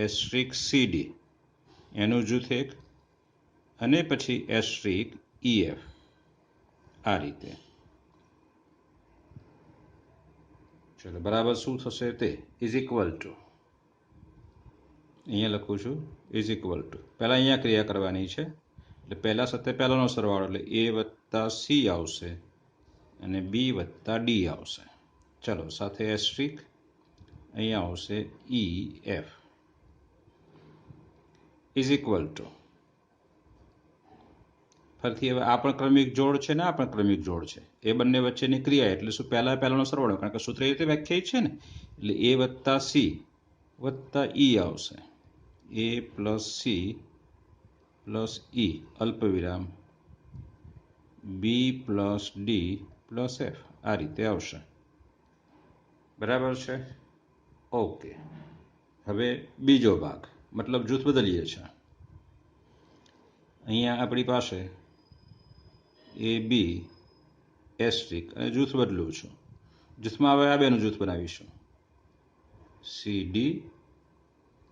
એસ્ટ્રિક CD એનું જૂથ એક, અને પછી એસ્ટ્રિક EF, આ રીતે. ચલો, બરાબર શું થશે તે? ઇઝ ઇક્વલ ટુ, અહીંયા લખું છું ઇઝ ઇક્વલ ટુ, પહેલાં અહીંયા ક્રિયા કરવાની છે, એટલે પહેલા સાથે પહેલાનો સરવાળો, એટલે A વત્તા C આવશે અને B વત્તા D આવશે. ચલો, સાથે એસ્ટ્રિક, અહીંયા આવશે EF, ઇઝ ઇક્વલ ટુ, ફરીથી હવે આ પણ ક્રમિક જોડ છે ને આ પણ ક્રમિક જોડ છે, એ બંને વચ્ચેની ક્રિયા એટલે શું, પહેલાનો સરવાળો, કારણ કે સૂત્ર એ રીતે વ્યાખ્યાયિત છે ને, એટલે એ વત્તા સી વત્તા ઈ આવશે, એ પ્લસ સી પ્લસ ઈ અલ્પવિરામ બી પ્લસ ડી પ્લસ એફ, આ રીતે આવશે. બરાબર છે? ઓકે. હવે બીજો ભાગ, મતલબ જૂથ બદલીએ છીએ. અહીંયા આપણી પાસે એ બી એસ્ટ્રિક અને જૂથ બદલું છું. જૂથમાં હવે આ બેનું જૂથ બનાવીશું, C D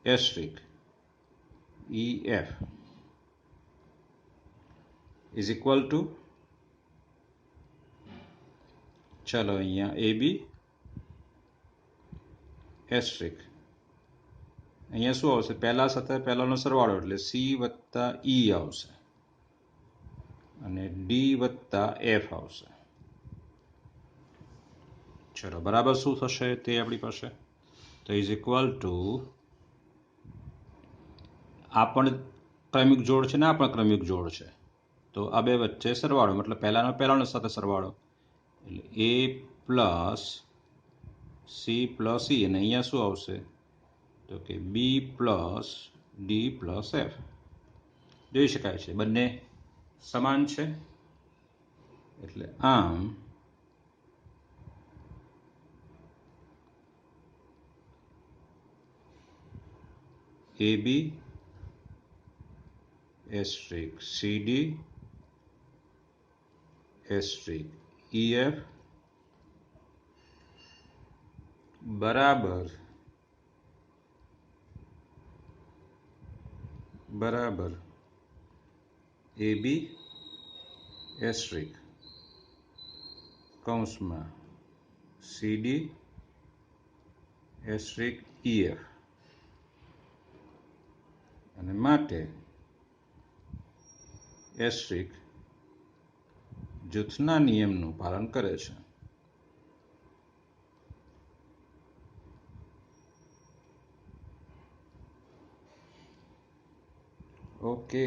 asterisk E F is equal to, ચાલો અહીંયા એ બી એસ્ટ્રિક, અહીંયા શું આવશે, પહેલા સાથે પહેલાનો સરવાળો એટલે સી વત્તા ઈ આવશે અને ડી વત્તા એફ આવશે. ચલો બરાબર શું થશે તે આપણી પાસે, તો ઇઝ ઇક્વલ ટુ, આ પણ ક્રમિક જોડ છે ને આ પણ ક્રમિક જોડ છે, તો આ બે વચ્ચે સરવાળો, મતલબ પહેલાનો સાથે સરવાળો, એટલે A plus C plus E, અને અહીંયા શું આવશે તો કે B plus D plus F. જોઈ શકાય છે બંને સમાન છે, એટલે આમ A B asterisk C D asterisk E F બરાબર એ બી એસ્ટ્રિક કૌંસમાં C D asterisk E F, અને માટે એસ્ટ્રિક જૂથના નિયમનું પાલન કરે છે. ઓકે,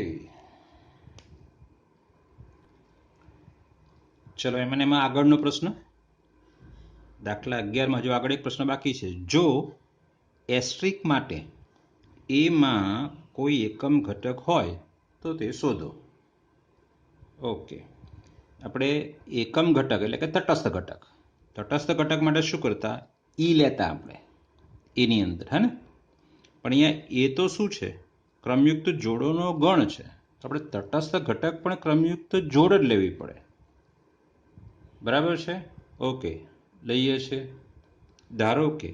ચલો એમાં આગળનો પ્રશ્ન, દાખલા 11માં જો આગળ એક પ્રશ્ન બાકી છે, જો એસ્ટ્રિક માટે એમાં કોઈ એકમ ઘટક હોય તો તે શોધો. ઓકે, આપણે એકમ ઘટક એટલે કે તટસ્થ ઘટક માટે શું કરતા, ઈ લેતા આપણે એની અંદર, હે ને, પણ અહીંયા એ તો શું છે, ક્રમયુક્ત જોડોનો ગણ છે, તો આપણે તટસ્થ ઘટક પણ ક્રમયુક્ત જોડ જ લેવી પડે. બરાબર છે? ઓકે, લઈએ છે. ધારો કે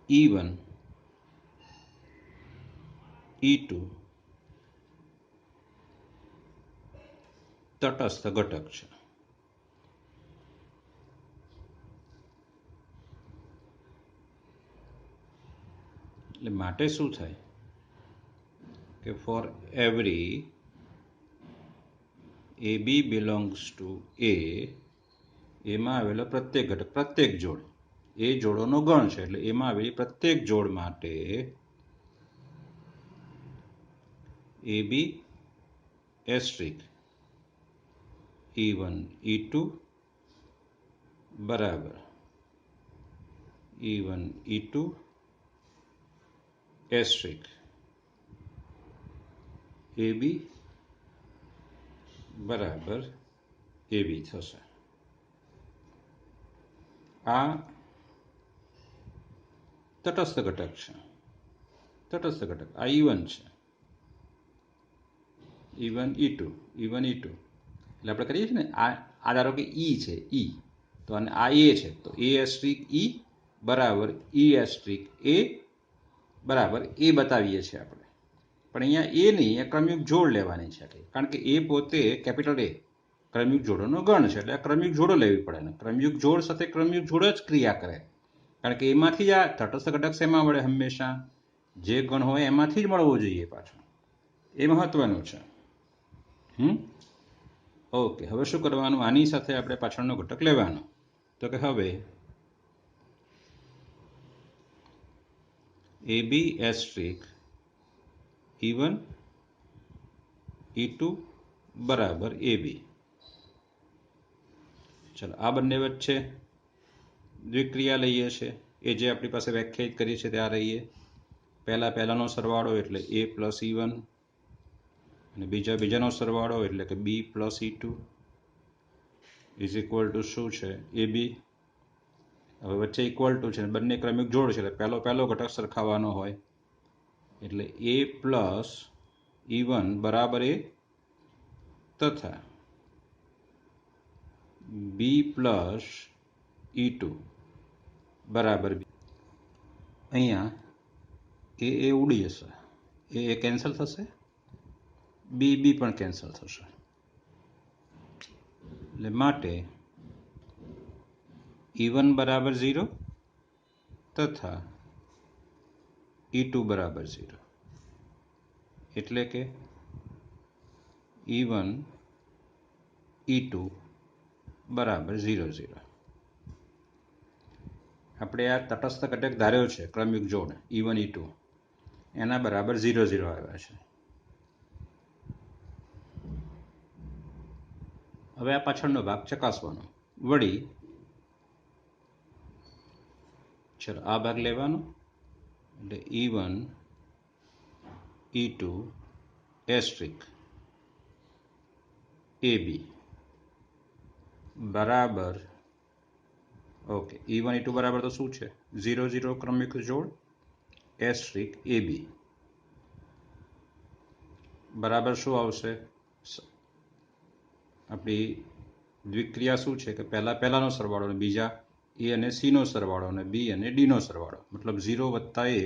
E1 E2 તટસ્થ ઘટક છે. એટલે માટે શું થાય કે for every a b belongs to એમાં આવેલો પ્રત્યેક ઘટક, પ્રત્યેક જોડ, એ જોડોનો ગણ છે, એટલે એમાં આવેલી પ્રત્યેક જોડ માટે એ બી એસ્ટ્રિક E1 E2 બરાબર E1 E2 એસ્ટ્રિક એ બી બરાબર એ બી થશે. આ તટસ્થ ઘટક છે, આ E1 છે, E1 E2 એટલે આપણે કરીએ છીએ ને, આ ધારો કે ઈ છે, ઈ, તો અને આ એ છે, તો એ એસ્ટ્રિક ઈ બરાબર ઈ એસ્ટ્રિક એ બરાબર એ બતાવીએ છીએ આપણે. પણ અહીંયા એ નહીં, અહીંયા ક્રમયુક્ત જોડ લેવાની છે, કારણ કે એ પોતે કેપિટલ એ ક્રમયુક્ત જોડોનો ગણ છે, એટલે આ ક્રમયુક્ત જોડો લેવી પડે ને, ક્રમયુક્ત જોડ સાથે ક્રમયુક્ત જોડ જ ક્રિયા કરે, કારણ કે એમાંથી જ આ તટસ્થ ઘટક શેમાં મળે, હંમેશા જે ગણ હોય એમાંથી જ મળવો જોઈએ પાછો, એ મહત્વનું છે. ઓકે, હવે શું કરવાનું, આની સાથે આપણે પાછળનો ઘટક લેવાનો. તો કે હવે AB એસ્ટ્રિક E1 E2 બરાબર AB. ચલો, આ બંને વચ્ચે દ્વિક્રિયા લઈએ છે, એ જે આપણી પાસે વ્યાખ્યાયિત કરી છે ત્યાં રહીએ. પહેલાનો સરવાળો એટલે A પ્લસ E1 અને બીજાનો સરવાળો એટલે કે B plus E2 is equal to શું છે, AB. હવે વચ્ચે ઇક્વલ ટુ છે, બંને ક્રમિક જોડ છે એટલે પહેલો ઘટક સરખાવવાનો હોય એટલે A પ્લસ E1 બરાબર A તથા B પ્લસ E2 બરાબર B. અહીંયા એ ઉડી જશે, એ કેન્સલ થશે, બી પણ કેન્સલ થશે, એટલે માટે E1 બરાબર 0 તથા E2 બરાબર 0, એટલે કે E1 E2 બરાબર 0 0. આપણે આ તટસ્થ ઘટક ધાર્યો છે ક્રમિક જોડ E1 E2 એના બરાબર 0 0 આવ્યા છે. હવે આ પાછળનો ભાગ ચકાસવાનો. વળી ચલો આ ભાગ લેવાનો એટલે E1 E2 એસ્ટ્રિક AB બરાબર, ઓકે, E1 E2 બરાબર તો શું છે, 0 0 ક્રમિક જોડ એસ્ટ્રિક AB બરાબર શું આવશે, આપણી દ્વિક્રિયા શું છે કે પહેલાનો સરવાળો અને બીજા A અને C નો સરવાળો અને B અને D નો સરવાળો, મતલબ 0 વત્તા A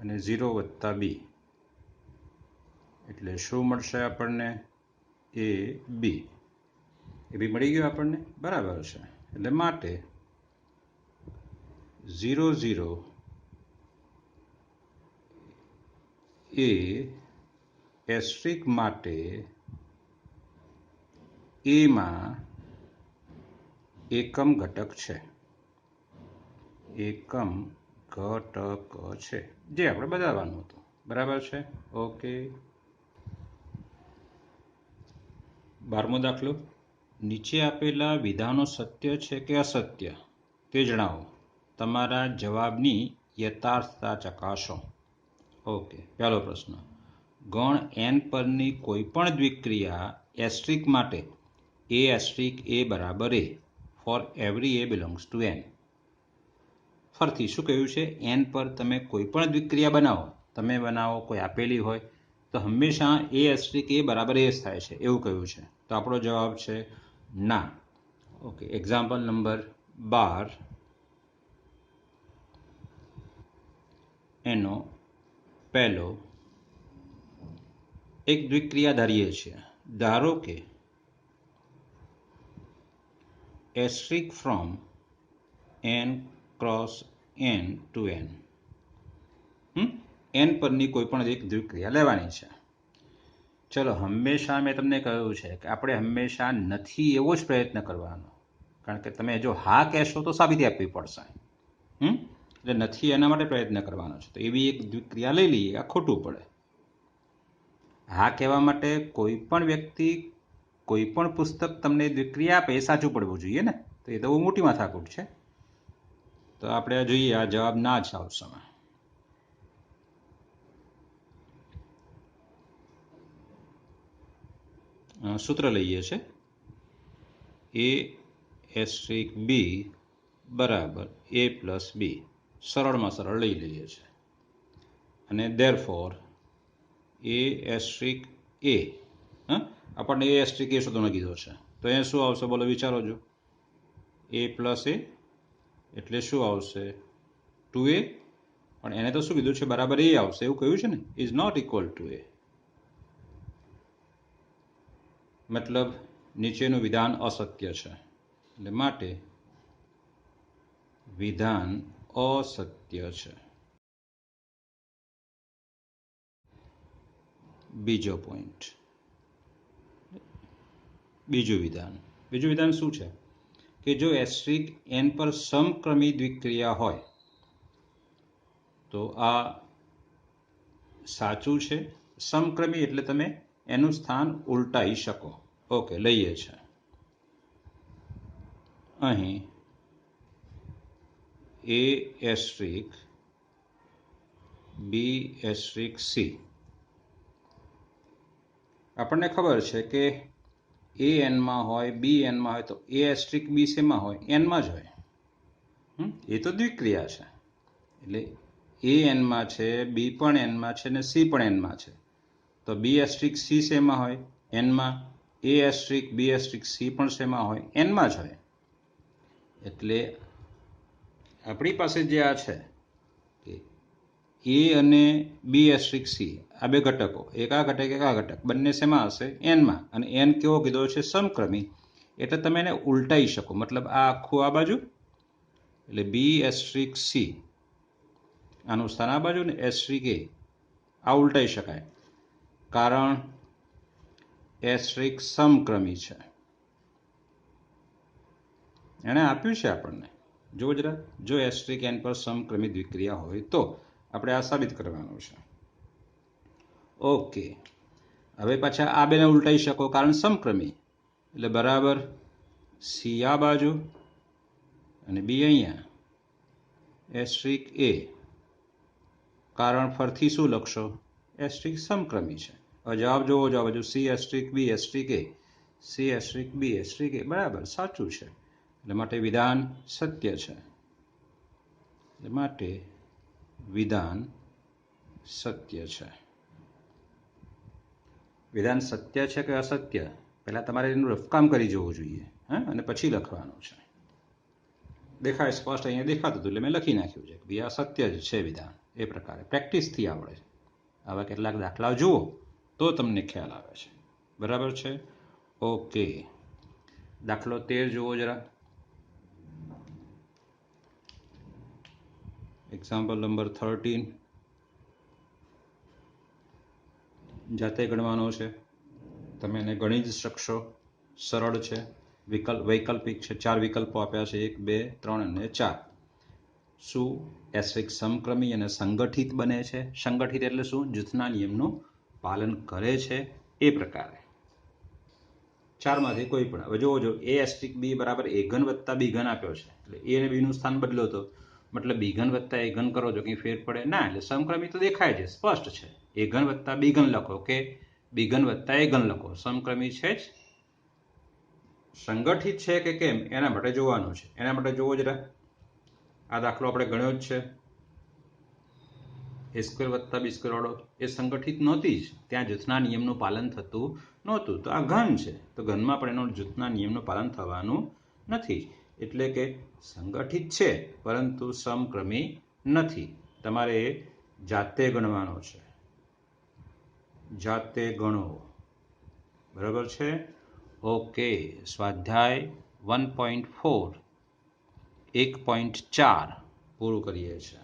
અને 0 વત્તા B, એટલે શું મળશે આપણને, AB. એ બી મળી ગયું આપણને, બરાબર છે. એટલે માટે 0 0 એ એસ્ટ્રિક માટે એમાં એકમ ઘટક છે, એકમ ઘટક છે જે આપણે બતાવવાનું હતું, બરાબર છે. ઓકે, 12મો દાખલો, નીચે આપેલા વિધાનો સત્ય છે કે અસત્ય તે જણાવો, તમારા જવાબની યથાર્થતા ચકાસો. ઓકે, પહેલો પ્રશ્ન, ગણ n પરની કોઈ પણ દ્વિક્રિયા એસ્ટ્રિક માટે A એસ્ટ્રિક A બરાબર A for every A belongs to n. ફરીથી શું કહ્યું છે, n પર તમે કોઈ પણ દ્વિક્રિયા બનાવો, તમે બનાવો, કોઈ આપેલી હોય તો હંમેશા A એસ્ટ્રિક A બરાબર A થાય છે એવું કહ્યું છે. તો આપણો જવાબ છે ના. ઓકે, એક્ઝામ્પલ નંબર 12 એનો પહેલો એક દ્વિક્રિયા ધારીએ છીએ. ધારો કે asterisk from n cross n to n, n પરની કોઈ પણ એક દ્વિક્રિયા લેવાની છે. ચલો, હંમેશા મેં તમને કહ્યું છે કે આપણે હંમેશા નથી એવો જ પ્રયત્ન કરવાનો, કારણ કે તમે જો હા કહેશો તો સાબિતી આપવી પડશે. એટલે નથી એના માટે પ્રયત્ન કરવાનો છે. તો એવી એક દ્વિક્રિયા લઈ લઈએ, આ ખોટું પડે. હા કહેવા માટે કોઈ પણ વ્યક્તિ કોઈ પણ પુસ્તક તમને દ્વિક્રિયા આપે એ સાચું પડવું જોઈએ ને, તો એ તો બહુ મોટી માથાકૂટ છે. તો આપણે જોઈએ, આ જવાબ ના જ આવશે. સૂત્ર લઈએ છે, A એસ્ટ્રિક B બરાબર A પ્લસ B, સરળમાં સરળ લઈ લઈએ છીએ. અને ધેરફોર A એસ્ટ્રિક A, આપણને A એસ્ટ્રિક A શોધવાનો કીધો છે, તો અહીંયા શું આવશે બોલો, વિચારો જો. A પ્લસ A એટલે શું આવશે, 2A, પણ એને તો શું કીધું છે, બરાબર A આવશે એવું કહ્યું છે ને, is not equal to A. મતલબ નીચેનું વિધાન અસત્ય છે, એટલે માટે વિધાન અસત્ય છે. બીજો પોઈન્ટ, બીજું વિધાન શું છે કે જો એસ્ટ્રિક n પર સમક્રમી દ્વિક્રિયા હોય તો આ સાચું છે. સમક્રમી એટલે તમે એનું સ્થાન ઉલટાઈ શકો. ઓકે, લઈએ છે. અહીં a asterisk b asterisk c, આપણને ખબર છે કે a n માં હોય b n માં હોય તો a એસ્ટ્રિક b શેમાં હોય? n માં જ હોય. એ તો દ્વિક્રિયા છે એટલે a n માં છે, b પણ n માં છે ને c પણ n માં છે. તો b એસ્ટ્રિક c શેમાં હોય? n માં. a asterisk b asterisk c પણ શેમાં હોય? n માં જ હોય. એટલે આપણી પાસે જે આ છે કે a અને b એસ્ટ્રિક c આ બે ઘટકો, એક આ ઘટક એક આ ઘટક, બંને શેમાં હશે? n માં. અને n કેવો કીધો છે? સમક્રમી. એટલે તમે એને ઉલટાઈ શકો. મતલબ આ આખું આ બાજુ એટલે b એસ્ટ્રિક c, આનું સ્થાન આ બાજુ ને એસ્ટ્રિક a, આ ઉલટાઈ શકાય કારણ એસ્ટ્રિક સમક્રમી છે. એણે આપ્યું છે આપણને, જો જરા, જો એસ્ટ્રિક n પર સમક્રમી દ્વિક્રિયા હોય તો આપણે આ સાબિત કરવાનું છે. ઓકે, હવે પાછા આ બેને ઉલટાઈ શકો કારણ સમક્રમી. એટલે બરાબર c આ બાજુ અને b અહીંયા, એસ્ટ્રિક a, કારણ ફરથી શું લખશો? એસ્ટ્રિક સમક્રમી છે. હવે જવાબ જોવો, જો આ બાજુ c asterisk b asterisk a, c asterisk b asterisk a, બરાબર સાચું છે. એટલે માટે વિધાન સત્ય છે. એટલે માટે વિધાન સત્ય છે. વિધાન સત્ય છે કે અસત્ય, પહેલા તમારે એનું રફકામ કરી જવું જોઈએ, હા, અને પછી લખવાનું છે. દેખાય સ્પષ્ટ અહીંયા દેખાતું હતું એટલે મેં લખી નાખ્યું છે કે આ સત્ય જ છે વિધાન. એ પ્રકારે પ્રેક્ટિસથી આવડે છે. આવા કેટલાક દાખલા જુઓ તો તમને ખ્યાલ આવે છે. બરાબર છે? ઓકે, દાખલો 13 જુઓ જરા. Example number 13. જાતે ગણવાનો છે, તમે એને ગણી જ શકશો. સરળ છે, વૈકલ્પિક છે. 4 વિકલ્પો આપ્યા છે, 1 2 3 અને 4. શું એસ્ટ્રિક સમક્રમી અને સંગઠિત બને છે? સંગઠિત એટલે શું? જૂથના નિયમનું પાલન કરે છે. એ પ્રકારે 4 માંથી કોઈ પણ. હવે જોવો, જો a એસ્ટ્રિક b બરાબર a ઘન વત્તા b ઘન આપ્યો છે એટલે a અને b નું સ્થાન બદલો તો મતલબ b ઘન વત્તા a ઘન કરો છો, કંઈ ફેર પડે ના? એટલે સમક્રમી તો દેખાય છે, સ્પષ્ટ છે. a ઘન વત્તા b ઘન લખો કે b ઘન વત્તા a ઘન લખો, સમક્રમી છે જ. સંગઠિત છે કે કેમ એના માટે જોવાનું છે. એના માટે જોવો જરા, આ દાખલો આપણે ગણ્યો જ છે. a સ્ક્વેર વત્તા b સ્ક્વેર વાળો એ સંગઠિત નહોતી જ, ત્યાં જૂથના નિયમનું પાલન થતું નહોતું. તો આ ઘન છે, તો ઘનમાં પણ એનું જૂથના નિયમનું પાલન થવાનું નથી. એટલે કે સંગઠિત છે પરંતુ સમક્રમી નથી. તમારે જાતે ગણવાનો છે, જાતે ગણો. બરાબર છે? ઓકે, સ્વાધ્યાય 1.4 1.4 પૂરું કરીએ છીએ.